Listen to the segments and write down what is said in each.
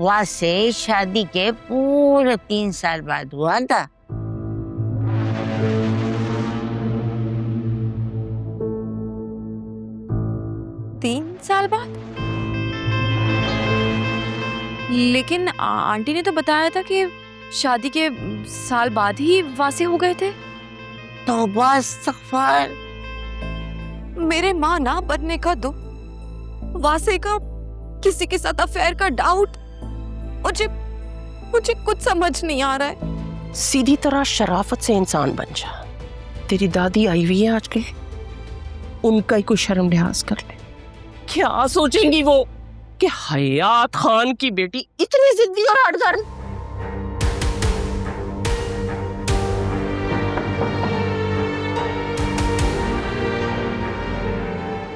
वैसे शादी के पूरे 3 साल बाद हुआ था। तीन साल बाद? लेकिन आंटी ने तो बताया था कि शादी के साल बाद ही वासे हो गए थे। तो बस इस्तग़फ़ार। मेरे माँ ना बनने का दुख, वासे का किसी के साथ अफेयर का डाउट, मुझे कुछ समझ नहीं आ रहा है। सीधी तरह शराफत से इंसान बन जा। तेरी दादी आई हुई है आजकल, उनका ही कोई शर्म लिहाज कर ले। क्या सोचेंगी वो कि हयात खान की बेटी इतनी जिद्दी और हठधर्म।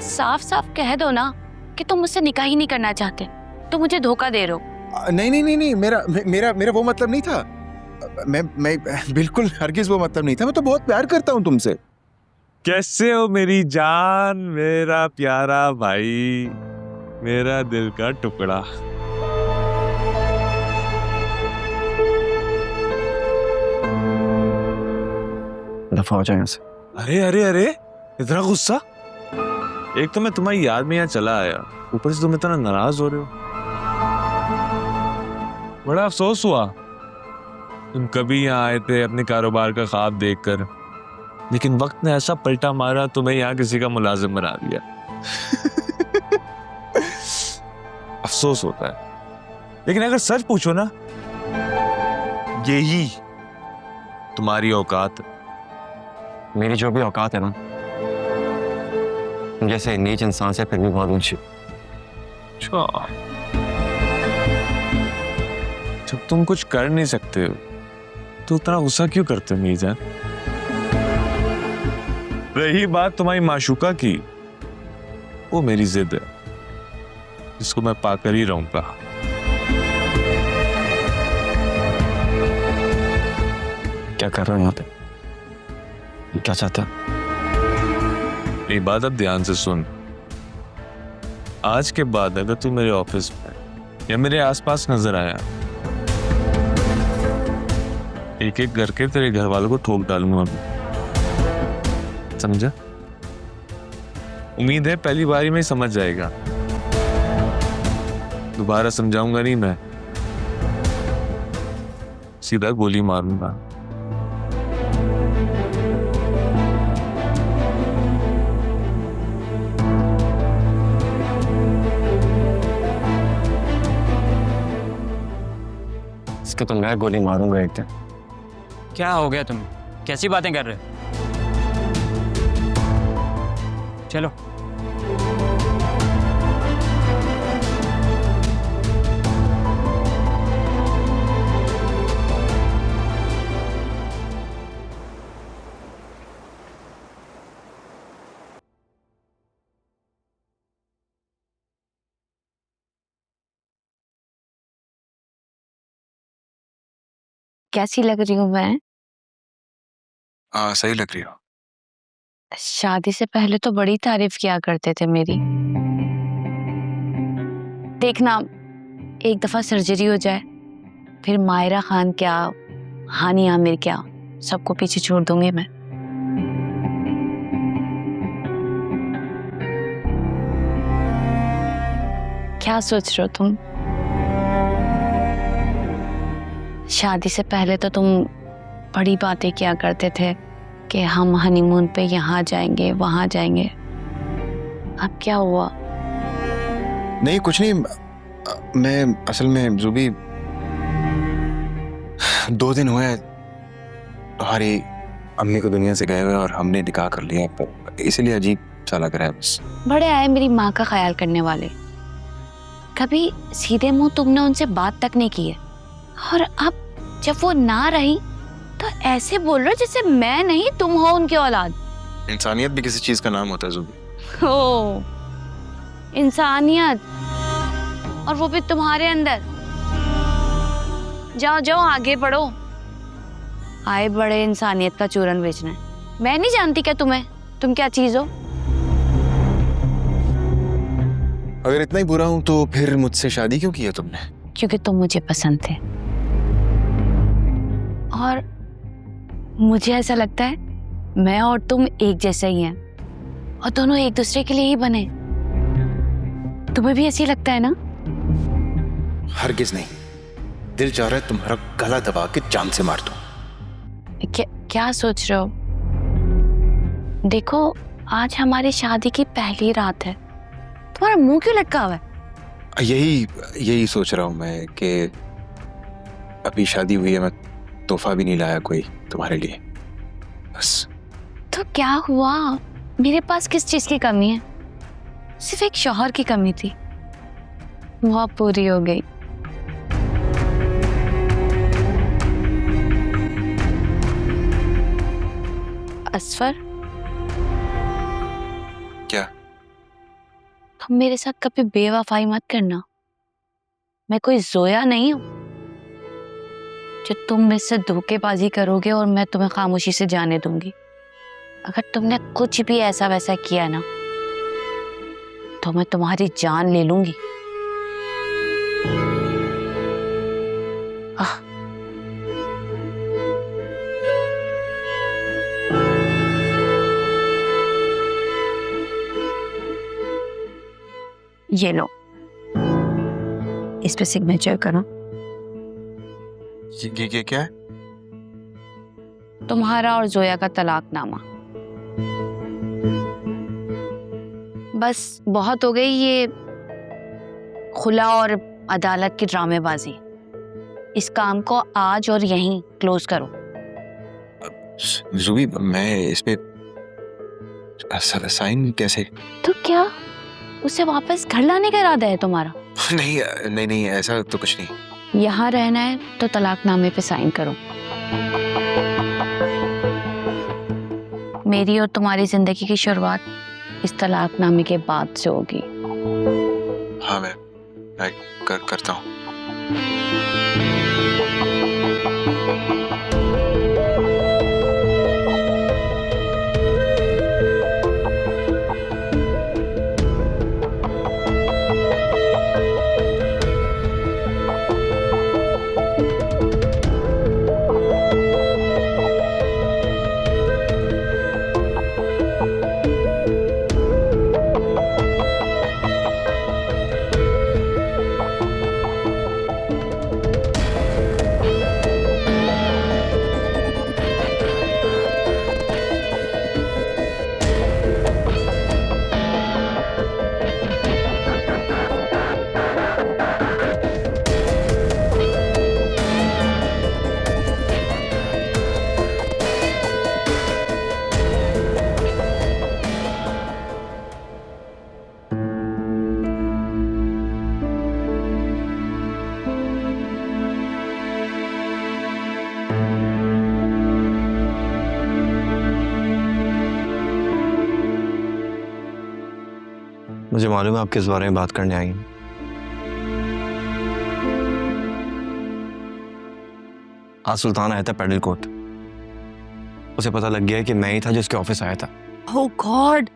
साफ साफ कह दो ना कि तुम मुझसे निकाह ही नहीं करना चाहते, तुम मुझे धोखा दे रहे हो। नहीं, मेरा वो मतलब नहीं था। मैं बिल्कुल हरगिज वो मतलब नहीं था। मैं तो बहुत प्यार करता हूँ तुमसे। कैसे हो मेरी जान, मेरा प्यारा भाई, मेरा दिल का टुकड़ा। दफा हो जाए यहाँ से। अरे अरे अरे, इतना गुस्सा? एक तो मैं तुम्हारी याद में यहाँ चला आया, ऊपर से तुम इतना नाराज हो रहे हो। बड़ा अफसोस हुआ, तुम कभी यहाँ आए थे अपने कारोबार का ख्वाब देखकर, लेकिन वक्त ने ऐसा पलटा मारा, तुम्हें यहाँ किसी का मुलाजिम बना दिया। अफसोस होता है, लेकिन अगर सच पूछो ना, यही तुम्हारी औकात। मेरी जो भी औकात है ना, जैसे नीच इंसान से फिर भी बहुत ऊंची। जब तुम कुछ कर नहीं सकते हो तो उतना गुस्सा क्यों करते हो मेरी जान? रही बात तुम्हारी माशूका की, वो मेरी जिद है जिसको मैं पाकर ही रहूंगा। क्या कर रहे हो यहाँ पे? क्या चाहता है? मेरी बात अब ध्यान से सुन। आज के बाद अगर तू मेरे ऑफिस में या मेरे आसपास नजर आया, एक एक करके तेरे घर वालों को ठोक डालूंगा मैं। समझा? उम्मीद है पहली बारी में समझ जाएगा, दोबारा समझाऊंगा नहीं मैं, सीधा गोली मारूंगा। इसके तो मैं गोली मारूंगा एक दिन। क्या हो गया तुम्हें? कैसी बातें कर रहे हो? चलो। कैसी लग रही हूँ मैं? सही लग रही हो। शादी से पहले तो बड़ी तारीफ किया करते थे मेरी। देखना, एक दफा सर्जरी हो जाए, फिर मायरा खान क्या, हानी आमिर क्या, सबको पीछे छोड़ दूंगी मैं। क्या सोच रहे हो तुम? शादी से पहले तो तुम बड़ी बातें किया करते थे कि हम हनीमून पे यहाँ जाएंगे वहां जाएंगे। अब क्या हुआ? नहीं, कुछ नहीं। मैं असल में जुबी 2 दिन हुए तुम्हारी अम्मी को दुनिया से गए हुए और हमने निकाह कर लिया, पर इसलिए अजीब सा लग रहा है बस। बड़े आए मेरी माँ का ख्याल करने वाले, कभी सीधे मुंह तुमने उनसे बात तक नहीं की है, और अब जब वो ना रही तो ऐसे बोल रहे हो जैसे मैं नहीं तुम हो उनकी औलाद। इंसानियत भी किसी चीज का नाम होता है जुबी। ओ, इंसानियत, और वो भी तुम्हारे अंदर। जाओ जाओ आगे बढ़ो, आए बड़े इंसानियत का चूरन बेचना है। मैं नहीं जानती क्या तुम्हें, तुम क्या चीज हो? अगर इतना ही बुरा हूं तो फिर मुझसे शादी क्यों की है तुमने? क्योंकि तुम मुझे पसंद थे और मुझे ऐसा लगता है मैं और तुम एक जैसे ही हैं और दोनों एक दूसरे के लिए ही बने। तुम्हें भी ऐसी लगता है ना? हरगिज नहीं, दिल चाह रहा है तुम्हारा गला दबा के जान से मार दूं। क्या सोच रहे हो? देखो, आज हमारी शादी की पहली रात है, तुम्हारा मुंह क्यों लटका हुआ है? यही सोच रहा हूं मैं कि अभी शादी हुई है, मैं तोहफा भी नहीं लाया कोई तुम्हारे लिए। बस। तो क्या हुआ? मेरे पास किस चीज की कमी है? सिर्फ एक शौहर की कमी थी, वो पूरी हो गई। असफर, क्या? तुम मेरे साथ कभी बेवफाई मत करना। मैं कोई जोया नहीं हूं जो तुम मुझसे धोखेबाजी करोगे और मैं तुम्हें खामोशी से जाने दूंगी। अगर तुमने कुछ भी ऐसा वैसा किया ना तो मैं तुम्हारी जान ले लूंगी। ये लो, इस पे सिग्नेचर करो। ये क्या है? तुम्हारा और जोया का तलाकनामा। बस बहुत हो गई ये खुला और अदालत की ड्रामेबाजी। इस काम को आज और यहीं क्लोज करो। ज़ुबी, मैं इस पे साइन कैसे? तो क्या उसे वापस घर लाने का इरादा है तुम्हारा? नहीं, ऐसा तो कुछ नहीं। यहाँ रहना है तो तलाकनामे पे साइन करो। मेरी और तुम्हारी जिंदगी की शुरुआत इस तलाकनामे के बाद से होगी। हाँ, मैं करता हूँ। मुझे मालूम है आप किस बारे में बात करने आई हैं। आज सुल्तान आया था पेडल कोर्ट। उसे पता लग गया कि मैं ही था जिसके ऑफिस आया था। ओह गॉड,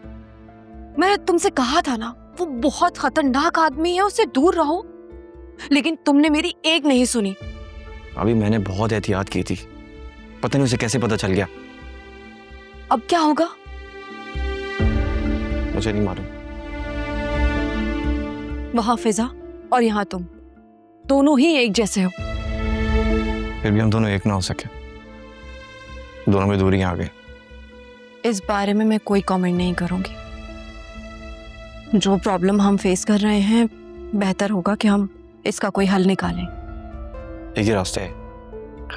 मैंने तुमसे कहा था ना, वो बहुत खतरनाक आदमी है, उससे दूर रहो। लेकिन तुमने मेरी एक नहीं सुनी। अभी मैंने बहुत एहतियात की थी, पता नहीं उसे कैसे पता चल गया। अब क्या होगा? मुझे नहीं मालूम। वहां फिजा और यहाँ तुम दोनों ही एक जैसे हो। फिर भी हम दोनों एक ना हो सके, दोनों में दूरी आ गई। इस बारे में मैं कोई कमेंट नहीं करूंगी। जो प्रॉब्लम हम फेस कर रहे हैं, बेहतर होगा कि हम इसका कोई हल निकालें। एक ही रास्ता है,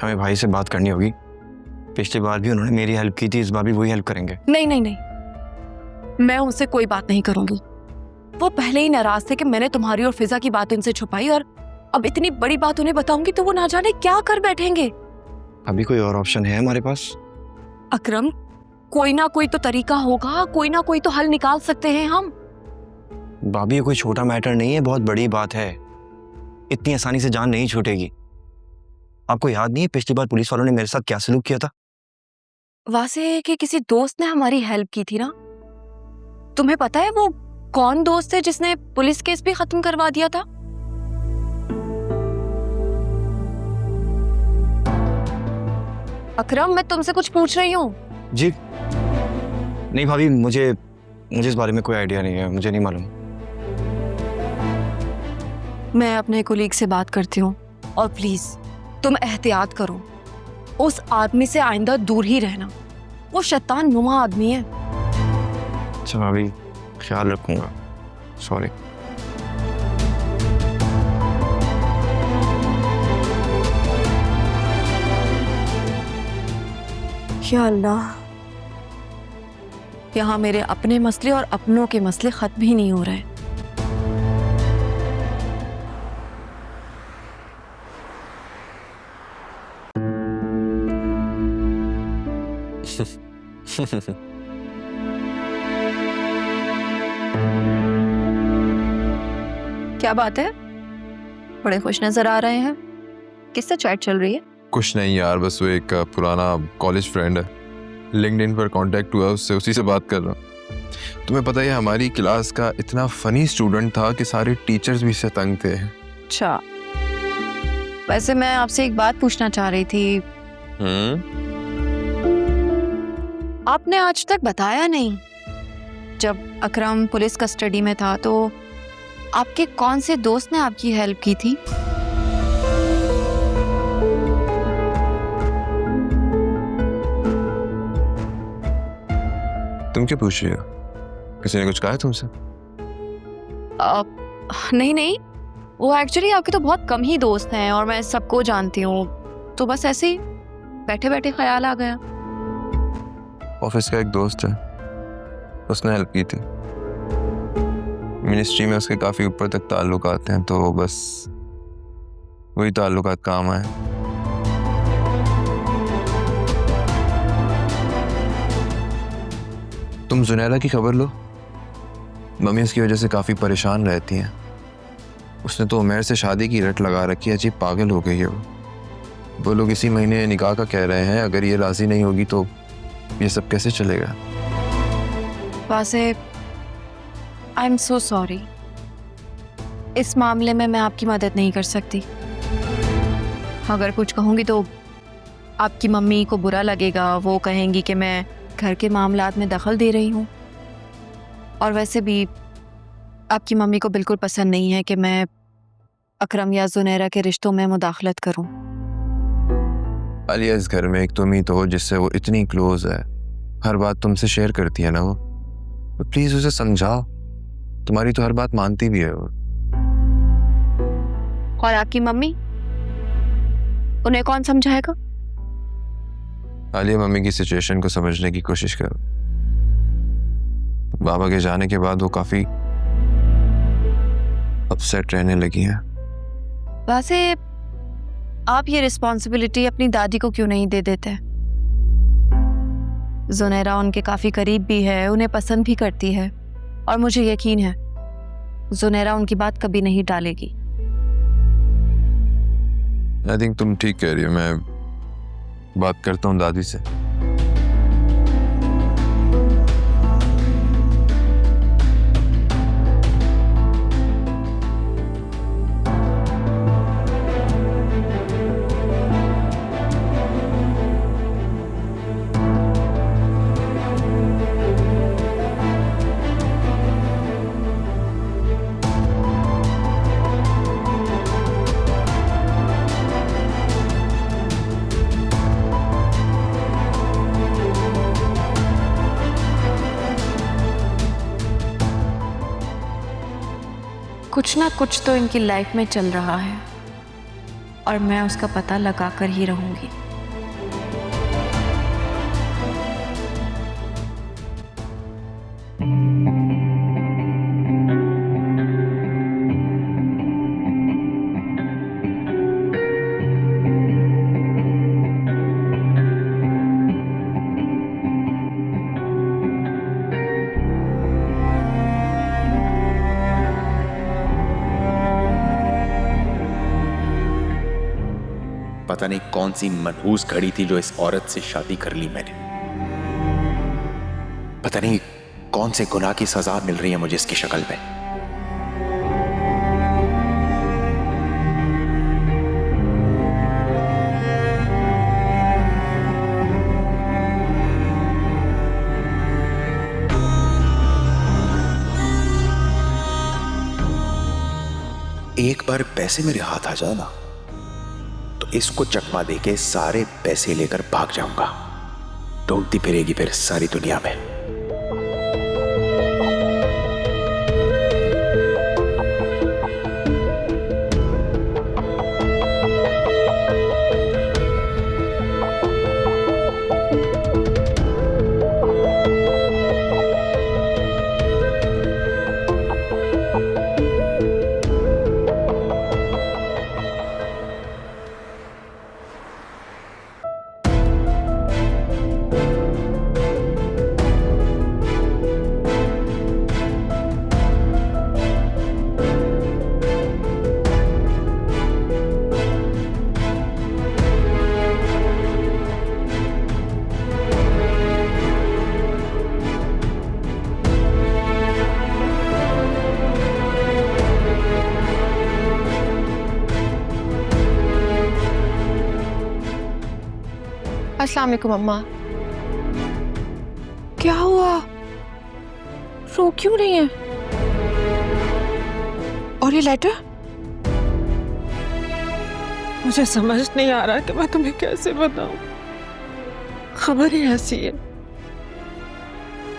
हमें भाई से बात करनी होगी। पिछली बार भी उन्होंने मेरी हेल्प की थी, इस बार भी वही हेल्प करेंगे। नहीं, मैं उनसे कोई बात नहीं करूंगी। वो पहले ही नाराज थे कि मैंने तुम्हारी और फिजा की बात उनसे छुपाई, और अब इतनी बड़ी बात उन्हें बताऊंगी तो वो ना जाने क्या कर बैठेंगे। अभी कोई और ऑप्शन है हमारे पास? अकरम, कोई ना कोई तो तरीका होगा, कोई ना कोई तो हल निकाल सकते हैं हम। भाभी, ये कोई छोटा मैटर नहीं है, बहुत बड़ी बात है। इतनी आसानी से जान नहीं छूटेगी। आपको याद नहीं है पिछली बार पुलिस वालों ने मेरे साथ क्या सलूक किया था? वासे के किसी दोस्त ने हमारी हेल्प की थी ना। तुम्हें पता है वो कौन दोस्त है जिसने पुलिस केस भी खत्म करवा दिया था? अकरम, मैं तुमसे कुछ पूछ रही हूँ। जी नहीं भाभी, मुझे इस बारे में कोई आइडिया नहीं है, मुझे नहीं मालूम। मैं अपने कोलीग से बात करती हूँ और प्लीज तुम एहतियात करो। उस आदमी से आइंदा दूर ही रहना, वो शैतान नुमा आदमी है। अच्छा भाभी, ख्याल रखूंगा। सॉरी। या अल्लाह, यहाँ मेरे अपने मसले और अपनों के मसले खत्म ही नहीं हो रहे। क्या बात है, बड़े खुश नजर आ रहे हैं। किससे चैट चल रही है? कुछ नहीं यार, बस वो एक पुराना कॉलेज फ्रेंड है, लिंक्डइन पर कांटेक्ट हुआ उससे, उसी से बात कर रहा हूँ। तुम्हें पता है हमारी क्लास का इतना फनी स्टूडेंट था कि सारे टीचर्स भी इससे तंग थे। अच्छा, वैसे मैं आपसे एक बात पूछना चाह रही थी। आपने आज तक बताया नहीं, जब अकरम पुलिस कस्टडी में था तो आपके कौन से दोस्त ने आपकी हेल्प की थी? तुम क्या पूछ रही हो? किसी ने कुछ कहा है तुमसे? नहीं, वो एक्चुअली आपके तो बहुत कम ही दोस्त हैं और मैं सबको जानती हूँ, तो बस ऐसे ही बैठे बैठे ख्याल आ गया। ऑफिस का एक दोस्त है, उसने हेल्प की थी। मिनिस्ट्री में उसके काफी ऊपर तक ताल्लुकात हैं, तो बस वही ताल्लुकात काम आए। तुम जुनैरा की खबर लो, मम्मी उसकी वजह से काफी परेशान रहती हैं। उसने तो उमैर से शादी की रट लगा रखी है, अजीब पागल हो गई है वो लोग इसी महीने निकाह का कह रहे हैं। अगर ये राजी नहीं होगी तो ये सब कैसे चलेगा? वासे, आई एम सो सॉरी, इस मामले में मैं आपकी मदद नहीं कर सकती। अगर कुछ कहूँगी तो आपकी मम्मी को बुरा लगेगा, वो कहेंगी कि मैं घर के मामलात में दखल दे रही हूँ। और वैसे भी आपकी मम्मी को बिल्कुल पसंद नहीं है कि मैं अकरम या जुनैरा के रिश्तों में मुदाखलत करूँ। आलिया, इस घर में एक तुम ही तो हो जिससे वो इतनी क्लोज है, हर बात तुमसे शेयर करती है ना वो। तो प्लीज उसे समझाओ, तुम्हारी तो हर बात मानती भी है वो। और आपकी मम्मी, उन्हें कौन समझाएगा? आलिया, मम्मी की सिचुएशन को समझने की कोशिश करो। बाबा के जाने के बाद वो काफी अपसेट रहने लगी है। वैसे आप ये रिस्पॉन्सिबिलिटी अपनी दादी को क्यों नहीं दे देते? जुनैरा उनके काफी करीब भी है, उन्हें पसंद भी करती है और मुझे यकीन है जुनैरा उनकी बात कभी नहीं टालेगी। आई थिंक तुम ठीक कह रही हो, मैं बात करता हूँ दादी से। कुछ ना कुछ तो इनकी लाइफ में चल रहा है और मैं उसका पता लगा कर ही रहूंगी। पता नहीं कौन सी मनहूस घड़ी थी जो इस औरत से शादी कर ली मैंने। पता नहीं कौन से गुनाह की सजा मिल रही है मुझे इसकी शक्ल में। एक बार पैसे मेरे हाथ आ जाए ना तो इसको चकमा देके सारे पैसे लेकर भाग जाऊंगा। ढूंढती फिरेगी फिर सारी दुनिया में। अस्सलाम वालेकुम अम्मा। क्या हुआ? रो क्यों रही है? और ये लेटर? मुझे समझ नहीं आ रहा कि मैं तुम्हें कैसे बताऊं। खबर ही ऐसी है,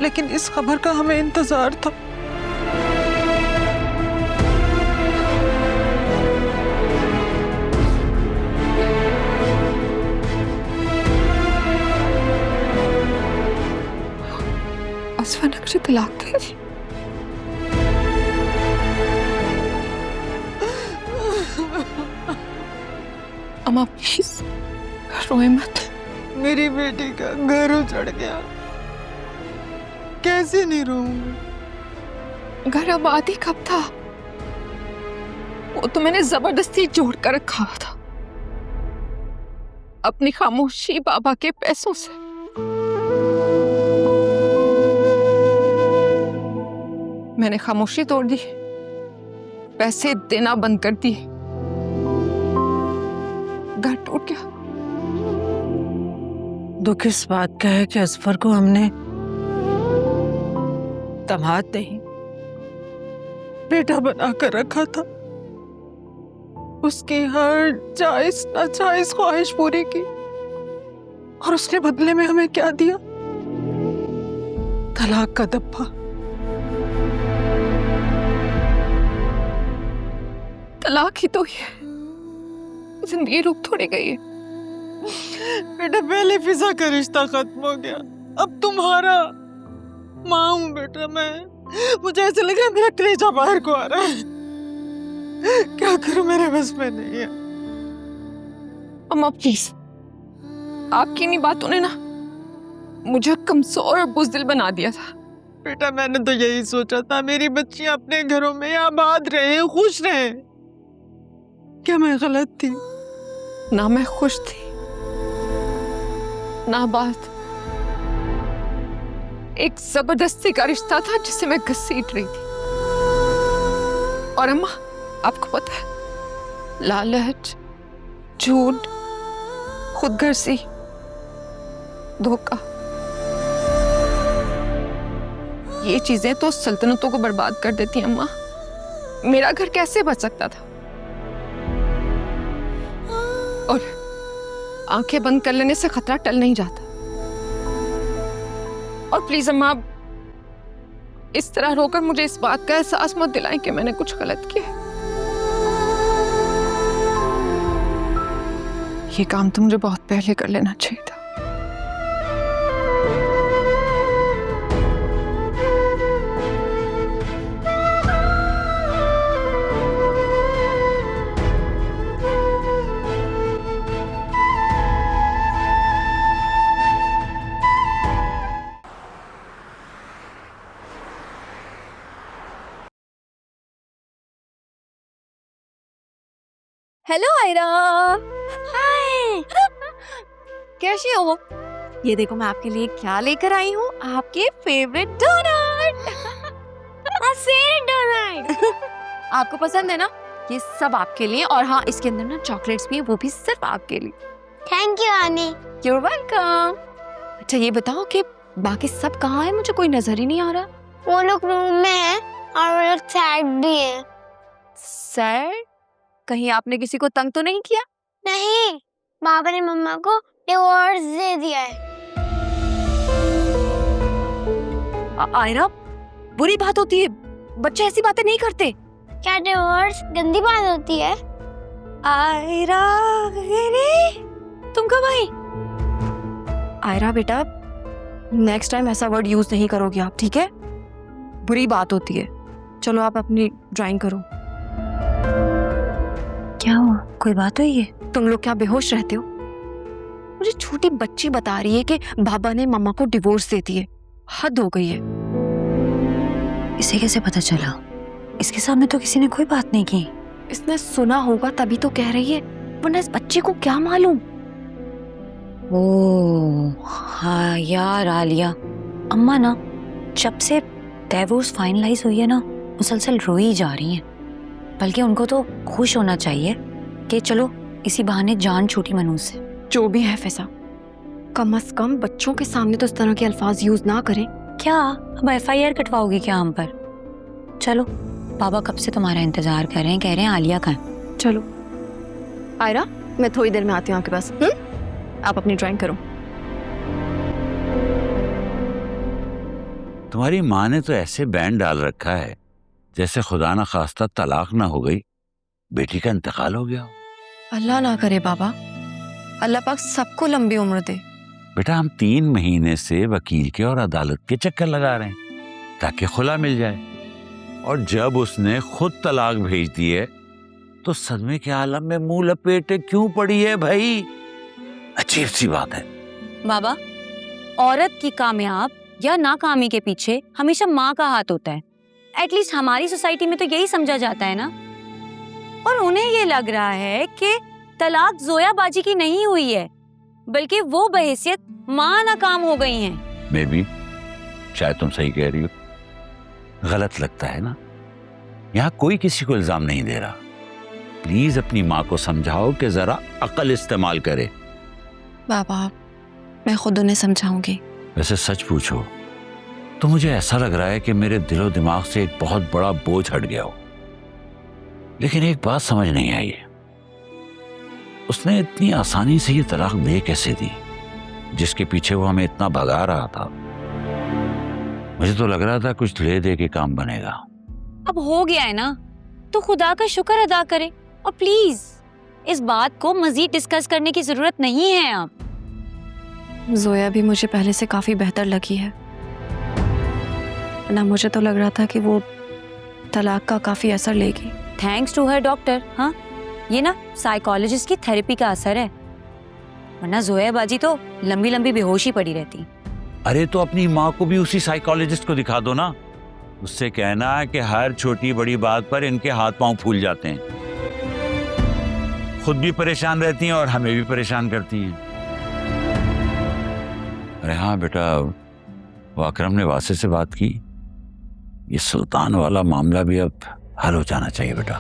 लेकिन इस खबर का हमें इंतजार था। असफा ने मुझे तलाक दे दी। अम्मा प्लीज रोए मत। मेरी बेटी का घर उजड़ गया, कैसे नहीं रोऊंगी? घर आबाद ही कब था? वो तो मैंने जबरदस्ती जोड़ कर रखा हुआ था अपनी खामोशी बाबा के पैसों से। मैंने खामोशी तोड़ दी, पैसे देना बंद कर दिए, घर टूट गया। दुख इस बात का है कि असफर को हमने दामाद नहीं बेटा बनाकर रखा था। उसकी हर जायज नाजायज ख्वाहिश पूरी की, और उसने बदले में हमें क्या दिया? तलाक का दब्बा। तलाक ही तो है, जिंदगी रुक थोड़ी गई है। बेटा पहले फिजा का रिश्ता खत्म हो गया, अब तुम्हारा। माँ हूं बेटा मैं, मुझे ऐसे लगा मेरा कलेजा बाहर को आ रहा है। क्या करूं, मेरे बस में नहीं है। अम्मा प्लीज, आपकी इन्हीं बातों ने ना मुझे कमजोर और बुज़दिल बना दिया था। बेटा मैंने तो यही सोचा था मेरी बच्चियां अपने घरों में आबाद रहे, खुश रहे। क्या मैं गलत थी? ना मैं खुश थी ना बात। एक जबरदस्ती का रिश्ता था जिसे मैं घसीट रही थी। और अम्मा आपको पता है, लालच, झूठ, खुदगर्जी, धोखा, ये चीजें तो सल्तनतों को बर्बाद कर देती हैं। अम्मा मेरा घर कैसे बच सकता था? और आंखें बंद कर लेने से खतरा टल नहीं जाता। और प्लीज अम्मा, इस तरह रोकर मुझे इस बात का एहसास मत दिलाएं कि मैंने कुछ गलत किया। ये काम तो मुझे बहुत पहले कर लेना चाहिए था। हेलो आयरा। हाय। कैसी हो? ये देखो मैं आपके लिए क्या लेकर आई हूँ, आपके फेवरेट डोनट। डोनट आपको पसंद है ना? ये सब आपके लिए, और हाँ इसके अंदर ना चॉकलेट्स भी है, वो भी सिर्फ आपके लिए। थैंक यू आनी। You're welcome। अच्छा ये बताओ कि बाकी सब कहाँ है? मुझे कोई नजर ही नहीं आ रहा। वो लोग रूम में है और वो लोग सैड भी है। सैड? कहीं आपने किसी को तंग तो नहीं किया? नहीं, बाबा ने मम्मा को डिवोर्स दे दिया है। आयरा, बुरी बात होती है, बच्चे ऐसी बातें नहीं करते। क्या डिवोर्स गंदी बात होती है? आयरा, तुम कब आई? आयरा बेटा, नेक्स्ट टाइम ऐसा वर्ड यूज नहीं करोगे आप, ठीक है? बुरी बात होती है। चलो आप अपनी ड्राइंग करो। क्या हुआ, कोई बात हुई है? तुम लोग क्या बेहोश रहते हो? मुझे छोटी बच्ची बता रही है कि बाबा ने मम्मा को डिवोर्स दे दिए। हद हो गई है। इसे कैसे पता चला? इसके सामने तो किसी ने कोई बात नहीं की। इसने सुना होगा तभी तो कह रही है, वरना इस बच्चे को क्या मालूम। ओह हाँ यार आलिया, अम्मा ना जब से डिवोर्स फाइनलाइज हुई है ना मुसलसल रोई जा रही हैं। बल्कि उनको तो खुश होना चाहिए कि चलो इसी बहाने जान छूटी मनूस से। जो भी है फैसा, कम से कम बच्चों के सामने तो इस तरह के अल्फाज यूज ना करें। क्या अब FIR कटवाओगी क्या हम पर? चलो बाबा कब से तुम्हारा इंतजार कर रहे हैं, कह रहे हैं आलिया का है। चलो आयरा, मैं थोड़ी देर में आती हूँ आपके पास। आप अपनी ड्राइंग करो। तुम्हारी माँ ने तो ऐसे बैंड डाल रखा है जैसे खुदा ना खास्ता तलाक ना हो गई, बेटी का इंतकाल हो गया हो। अल्लाह ना करे बाबा, अल्लाह पाक सबको लंबी उम्र दे। बेटा हम 3 महीने से वकील के और अदालत के चक्कर लगा रहे हैं ताकि खुला मिल जाए, और जब उसने खुद तलाक भेज दी है तो सदमे के आलम में मुंह लपेटे क्यों पड़ी है भाई? अजीब सी बात है। बाबा, औरत की कामयाब या नाकामी के पीछे हमेशा माँ का हाथ होता है। एटलीस्ट हमारी सोसाइटी में तो यही समझा जाता है ना। और उन्हें ये लग रहा है कि तलाक जोयाबाजी की नहीं हुई है, बल्कि वो बहैसियत माँ नाकाम हो गई हैं। मैं भी शायद तुम सही कह रही हो, गलत लगता है ना। यहाँ कोई किसी को इल्जाम नहीं दे रहा। प्लीज अपनी माँ को समझाओ कि जरा अकल इस्तेमाल करे। बाबा, मैं खुद उन्हें समझाऊंगी। वैसे सच पूछो तो मुझे ऐसा लग रहा है कि मेरे दिलो दिमाग से एक बहुत बड़ा बोझ हट गया हो। लेकिन एक बात समझ नहीं आई है, उसने इतनी आसानी से ये तलाक दे कैसे दी, जिसके पीछे वो हमें इतना भगा रहा था। मुझे तो लग रहा था कुछ ले दे के काम बनेगा। अब हो गया है ना, तो खुदा का शुक्र अदा करें। और प्लीज इस बात को मजीद डिस्कस करने की जरूरत नहीं है। आप जोया भी मुझे पहले से काफी बेहतर लगी है ना। मुझे तो लग रहा था कि वो तलाक का काफी असर लेगी। Thanks to her doctor. हाँ, ये ना साइकोलॉजिस्ट की थेरेपी का असर है, वरना जोया बाजी तो लंबी लंबी बेहोशी पड़ी रहती। अरे तो अपनी माँ को भी उसी साइकोलॉजिस्ट को दिखा दो ना। उससे कहना कि हर छोटी बड़ी बात पर इनके हाथ पांव फूल जाते हैं, खुद भी परेशान रहती हैं और हमें भी परेशान करती हैं। अरे हाँ बेटा, वो अकरम ने वासे से बात की, ये सुल्तान वाला मामला भी अब हल हो जाना चाहिए बेटा।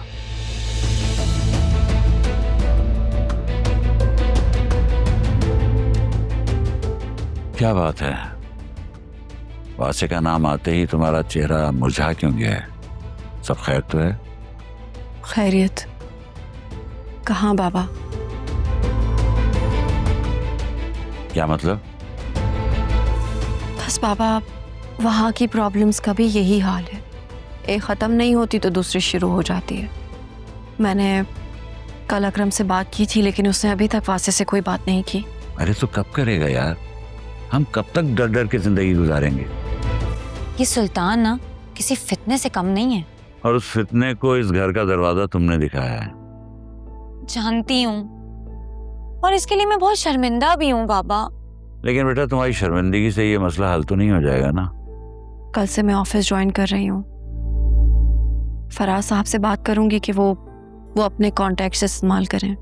क्या बात है, वासे का नाम आते ही तुम्हारा चेहरा मुरझा क्यों गया है? सब खैर तो है? खैरियत कहाँ बाबा? क्या मतलब? बस बाबा, वहाँ की प्रॉब्लम्स का भी यही हाल है। एक ख़त्म नहीं होती तो दूसरी शुरू हो जाती है। मैंने कल अकरम से बात की थी, लेकिन उसने अभी तक वासे से कोई बात नहीं की। अरे तो कब करेगा यार? हम कब तक डर डर के जिंदगी गुजारेंगे? ये सुल्तान ना किसी फितने से कम नहीं है। और उस फितने को इस घर का दरवाजा तुमने दिखाया है। जानती हूँ, और इसके लिए मैं बहुत शर्मिंदा भी हूँ बाबा। लेकिन बेटा तुम्हारी शर्मिंदगी से ये मसला हल तो नहीं हो जाएगा ना। कल से मैं ऑफिस ज्वाइन कर रही हूँ। फराज साहब से बात करूंगी कि वो अपने कॉन्टैक्ट से इस्तेमाल करें।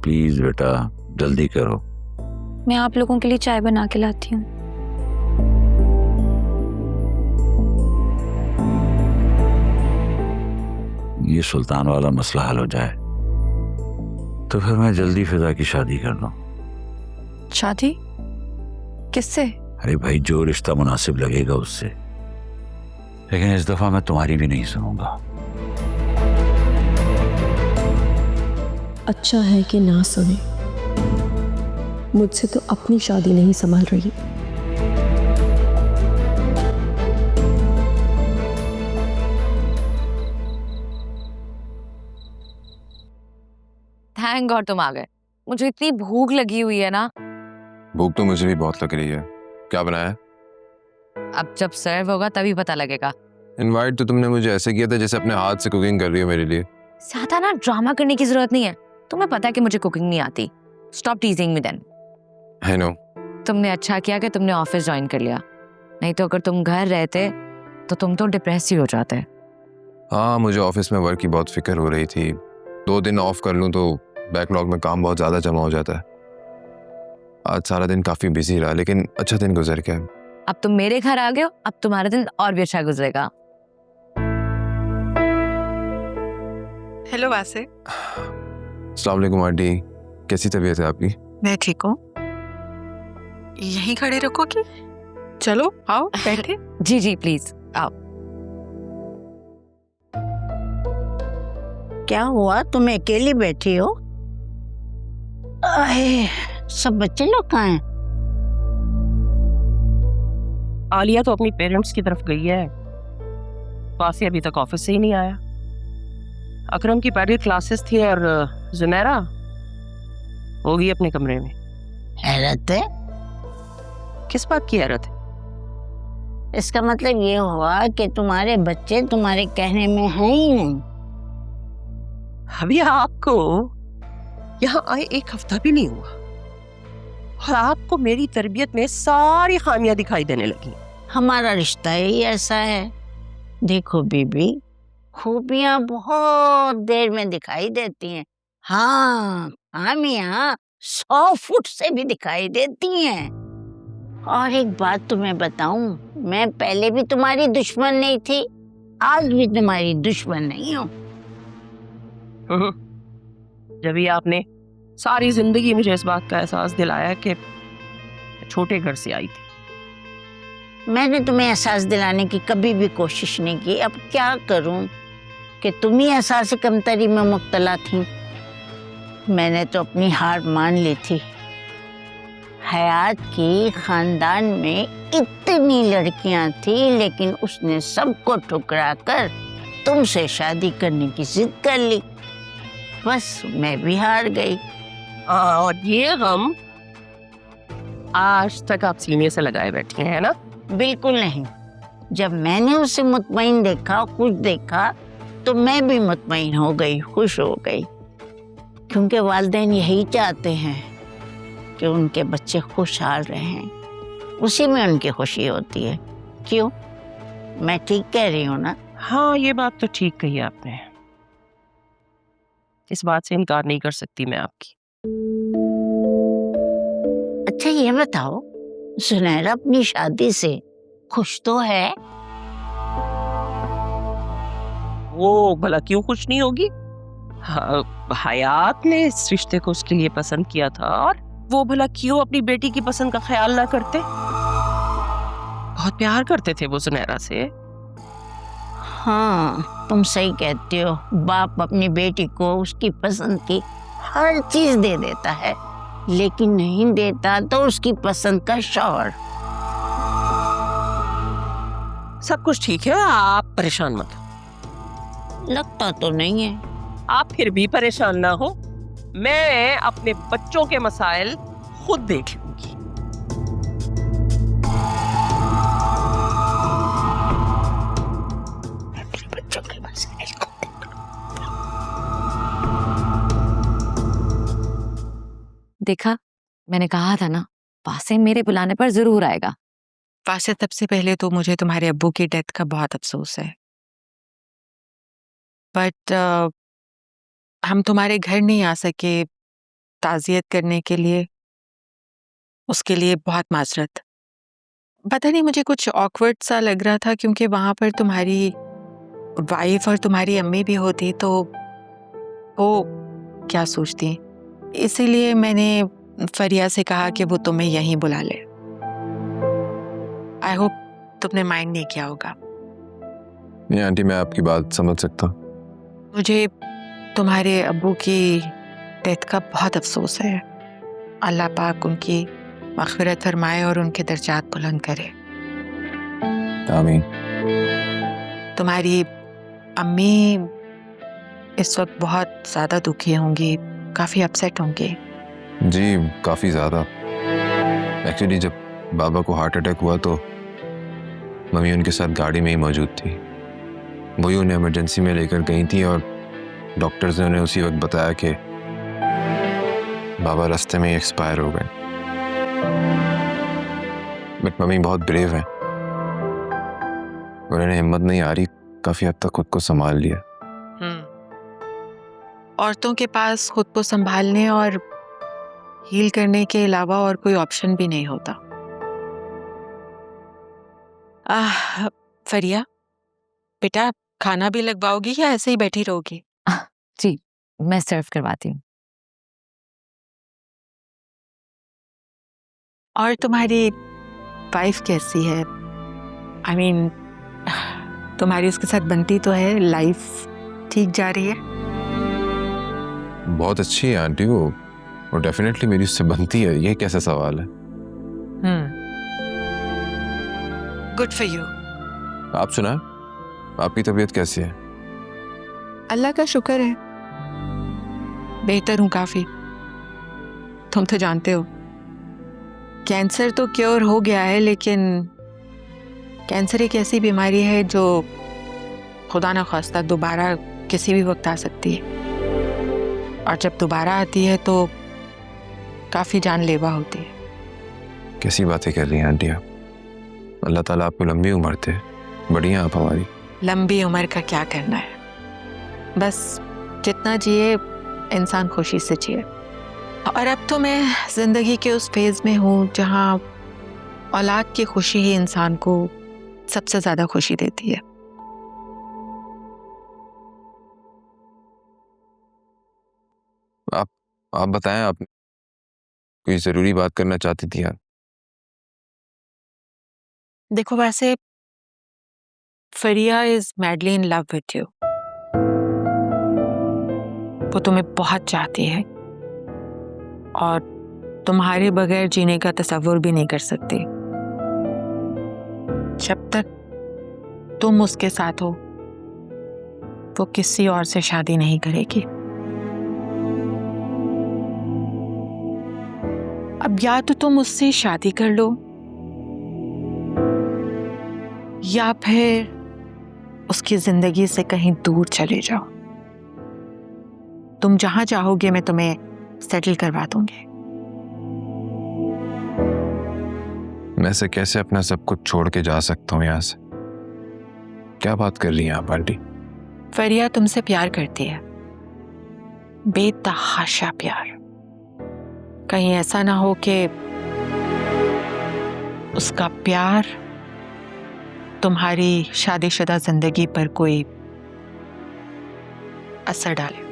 प्लीज बेटा जल्दी करो। मैं आप लोगों के लिए चाय बना के लाती हूँ। ये सुल्तान वाला मसला हल हो जाए तो फिर मैं जल्दी फिजा की शादी कर दूं। शादी किससे? अरे भाई, जो रिश्ता मुनासिब लगेगा उससे। लेकिन इस दफा मैं तुम्हारी भी नहीं सुनूंगा। अच्छा है कि ना सुने। मुझसे तो अपनी शादी नहीं संभल रही। थैंक गॉड तुम आ गए। मुझे इतनी भूख लगी हुई है ना। भूख तो मुझे भी बहुत लग रही है। क्या बनाया है? अब जब सर्व होगा तभी पता लगेगा। इनवाइट तो तुमने मुझे ऐसे किया था जैसे अपने हाथ से कुकिंग कर रही हो मेरे लिए। ज्यादा ना ड्रामा करने की जरूरत नहीं है। तुम्हें पता है कि मुझे कुकिंग नहीं आती। Stop teasing me then. I know. तुमने अच्छा किया कि तुमने ऑफिस ज्वाइन कर लिया, नहीं तो अगर तुम घर रहते तो तुम तो डिप्रेस ही हो जाते। हाँ, मुझे ऑफिस में वर्क की बहुत फिक्र हो रही थी। 2 दिन ऑफ कर लूँ तो बैकलॉग में काम बहुत ज़्यादा जमा हो जाता है। आज सारा दिन काफ़ी बिजी रहा, लेकिन अच्छा दिन गुजर गया। अब तुम मेरे घर आ गए हो, अब तुम्हारा दिन और भी अच्छा गुजरेगा। हेलो वासे। अस्सलाम वालेकुम आंटी, कैसी तबीयत है आपकी? मैं ठीक हूँ। यहीं खड़े रखोगी? चलो आओ बैठे। जी जी प्लीज आओ। क्या हुआ, तुम अकेली बैठी हो? अरे, सब बच्चे लोग कहाँ हैं? आलिया तो अपनी पेरेंट्स की तरफ गई है। फासी अभी तक ऑफिस से ही नहीं आया। अकरम की पहली क्लासेस थी और जुनैरा होगी अपने कमरे में। हैरत है। किस बात की हैरत है? इसका मतलब ये हुआ कि तुम्हारे बच्चे तुम्हारे कहने में हैं ही नहीं। अभी आपको यहाँ आए 1 हफ्ता भी नहीं हुआ और आपको मेरी तरबियत में सारी खामियां दिखाई देने लगी। हमारा रिश्ता ही ऐसा है। देखो बीबी, खूबियां बहुत देर में दिखाई देती हैं। हाँ, खामियां 100 फुट से भी दिखाई देती हैं। और एक बात तुम्हें बताऊं, मैं पहले भी तुम्हारी दुश्मन नहीं थी, आज भी तुम्हारी दुश्मन नहीं हूँ। जब ही आपने सारी जिंदगी मुझे इस बात का एहसास दिलाया कि छोटे घर से आई थी। मैंने तुम्हें एहसास दिलाने की कभी भी कोशिश नहीं की। अब क्या करूं कि तुम ही एहसास कमतरी में मुब्तला थी। मैंने तो अपनी हार मान ली थी। हयात की खानदान में इतनी लड़कियां थी, लेकिन उसने सबको ठुकरा कर तुमसे शादी करने की जिद कर ली। बस मैं भी हार गई। और ये गम आज तक आप सीने से लगाए बैठे हैं ना? बिल्कुल नहीं। जब मैंने उसे मुतमईन देखा, खुश देखा, तो मैं भी मुतमईन हो गई, खुश हो गई। क्योंकि वालिदैन यही चाहते हैं कि उनके बच्चे खुशहाल रहें, उसी में उनकी खुशी होती है। क्यों, मैं ठीक कह रही हूँ ना? हाँ, ये बात तो ठीक कही आपने। इस बात से इनकार नहीं कर सकती मैं आपकी। अच्छा ये बताओ, सुनैरा अपनी शादी से खुश तो है? वो भला क्यों खुश नहीं होगी? हाँ, हयात ने इस रिश्ते को उसके लिए पसंद किया था और वो भला क्यों अपनी बेटी की पसंद का ख्याल ना करते? बहुत प्यार करते थे वो सुनैरा से। हाँ, तुम सही कहते हो। बाप अपनी बेटी को उसकी पसंद की हर चीज दे देता है, लेकिन नहीं देता तो उसकी पसंद का शौहर। सब कुछ ठीक है, आप परेशान मत हो। लगता तो नहीं है। आप फिर भी परेशान ना हो, मैं अपने बच्चों के मसाइल खुद देख लूंगी। बच्चों के मसाइल को देखा, मैंने कहा था ना, वासे मेरे बुलाने पर जरूर आएगा। वासे, सबसे पहले तो मुझे तुम्हारे अब्बू की डेथ का बहुत अफसोस है, बट हम तुम्हारे घर नहीं आ सके ताज़ियत करने के लिए, उसके लिए बहुत माजरत। पता नहीं, मुझे कुछ ऑकवर्ड सा लग रहा था क्योंकि वहाँ पर तुम्हारी वाइफ और तुम्हारी अम्मी भी होती तो वो क्या सोचती, इसीलिए मैंने फरिया से कहा कि वो तुम्हें यहीं बुला ले। आई होप तुमने माइंड नहीं किया होगा। नहीं आंटी, मैं आपकी बात समझ सकता। मुझे तुम्हारे अब्बू की डेथ का बहुत अफसोस है। अल्लाह पाक उनकी मग़फ़िरत फरमाए और उनके दर्जात बुलंद करे। आमीन। तुम्हारी अम्मी इस वक्त बहुत ज़्यादा दुखी होंगी, काफ़ी अपसेट होंगी। जी काफ़ी ज़्यादा। एक्चुअली जब बाबा को हार्ट अटैक हुआ तो मम्मी उनके साथ गाड़ी में ही मौजूद थी। वही उन्हें इमरजेंसी में लेकर गई थी और डॉक्टर्स ने उन्हें उसी वक्त बताया कि बाबा रास्ते में ही एक्सपायर हो गए। बट मम्मी बहुत ब्रेव हैं, उन्हें हिम्मत नहीं आ रही, काफ़ी हद तक खुद को संभाल लिया। औरतों के पास खुद को संभालने और हील करने के अलावा और कोई ऑप्शन भी नहीं होता। फरिया बेटा, खाना भी लगवाओगी या ऐसे ही बैठी रहोगी? जी, मैं सर्व करवाती हूँ। और तुम्हारी वाइफ कैसी है? आई मीन तुम्हारी उसके साथ बनती तो है, लाइफ ठीक जा रही है? बहुत अच्छी है आंटी वो डेफिनेटली मेरी उससे बनती है, ये कैसा सवाल है? Good for you. आप सुना, आपकी तबीयत कैसी है? अल्लाह का शुक्र है, बेहतर हूँ काफी। तुम तो जानते हो कैंसर तो क्योर हो गया है, लेकिन कैंसर एक ऐसी बीमारी है जो खुदा ना खास्ता दोबारा किसी भी वक्त आ सकती है, और जब दोबारा आती है तो काफी जानलेवा होती है। कैसी बातें कर रही हैं आंटी आप? अल्लाह ताला आपको लंबी उम्र दे, बढ़िया आप हमारी। लंबी उम्र का क्या करना है, बस जितना जिए इंसान खुशी से जिए। और अब तो मैं जिंदगी के उस फेज में हूँ जहाँ औलाद की खुशी ही इंसान को सबसे ज्यादा खुशी देती है। आप बताएं, आप कोई जरूरी बात करना चाहती थी यार? देखो वैसे Fariya is madly in love with you. वो तुम्हें बहुत चाहती है और तुम्हारे बगैर जीने का तसव्वुर भी नहीं कर सकती। जब तक तुम उसके साथ हो वो किसी और से शादी नहीं करेगी। अब या तो तुम उससे शादी कर लो या फिर उसकी जिंदगी से कहीं दूर चले जाओ। तुम जहां चाहोगे मैं तुम्हें सेटल करवा दूंगी। मैं से कैसे अपना सब कुछ छोड़ के जा सकता हूँ यहाँ से? क्या बात कर रही हैं आप आंटी? फरिया तुमसे प्यार करती है, बेतहाशा प्यार। कहीं ऐसा ना हो कि उसका प्यार तुम्हारी शादीशुदा जिंदगी पर कोई असर डाले।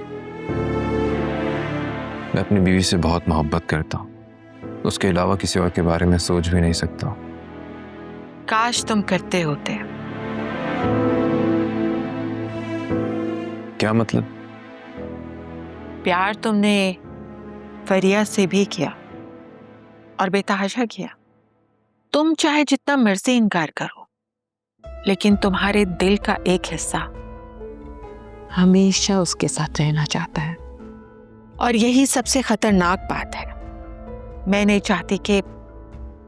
मैं अपनी बीवी से बहुत मोहब्बत करता हूँ, उसके अलावा किसी और के बारे में सोच भी नहीं सकता। काश तुम करते होते। क्या मतलब? प्यार तुमने फरिया से भी किया और बेतहाशा किया। तुम चाहे जितना मर्जी इनकार करो, लेकिन तुम्हारे दिल का एक हिस्सा हमेशा उसके साथ रहना चाहता है। और यही सबसे खतरनाक बात है। मैं नहीं चाहती कि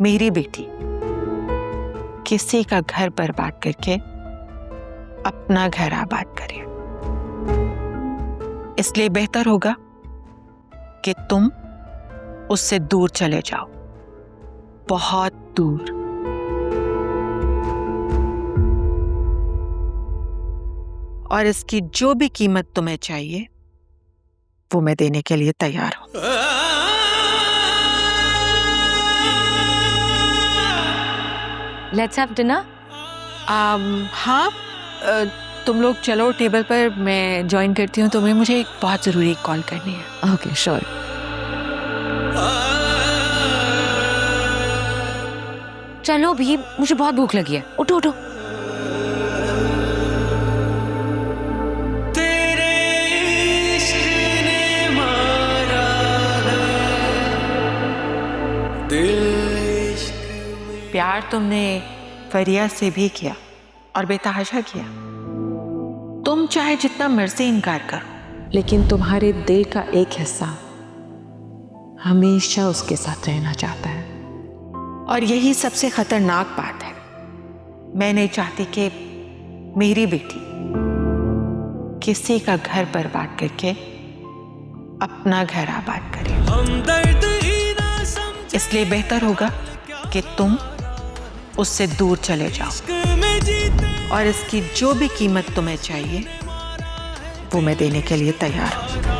मेरी बेटी किसी का घर बर्बाद करके अपना घर आबाद करे। इसलिए बेहतर होगा कि तुम उससे दूर चले जाओ, बहुत दूर। और इसकी जो भी कीमत तुम्हें चाहिए वो मैं देने के लिए तैयार हूं। Let's have dinner. हाँ, तुम लोग चलो टेबल पर, मैं ज्वाइन करती हूँ तुम्हें। मुझे एक बहुत ज़रूरी कॉल करनी है। Okay sure. चलो भी, मुझे बहुत भूख लगी है। उठो उठो। तेरे इश्क ने मारा तुमने फरिया से भी किया और बेतहाशा किया। तुम चाहे जितना मर्जी इनकार करो, लेकिन तुम्हारे दिल का एक हिस्सा हमेशा उसके साथ रहना चाहता है। और यही सबसे खतरनाक बात है। मैं नहीं चाहती कि मेरी बेटी किसी का घर बर्बाद करके अपना घर आबाद करे। इसलिए बेहतर होगा कि तुम उससे दूर चले जाओ और इसकी जो भी कीमत तुम्हें चाहिए वो मैं देने के लिए तैयार हूं।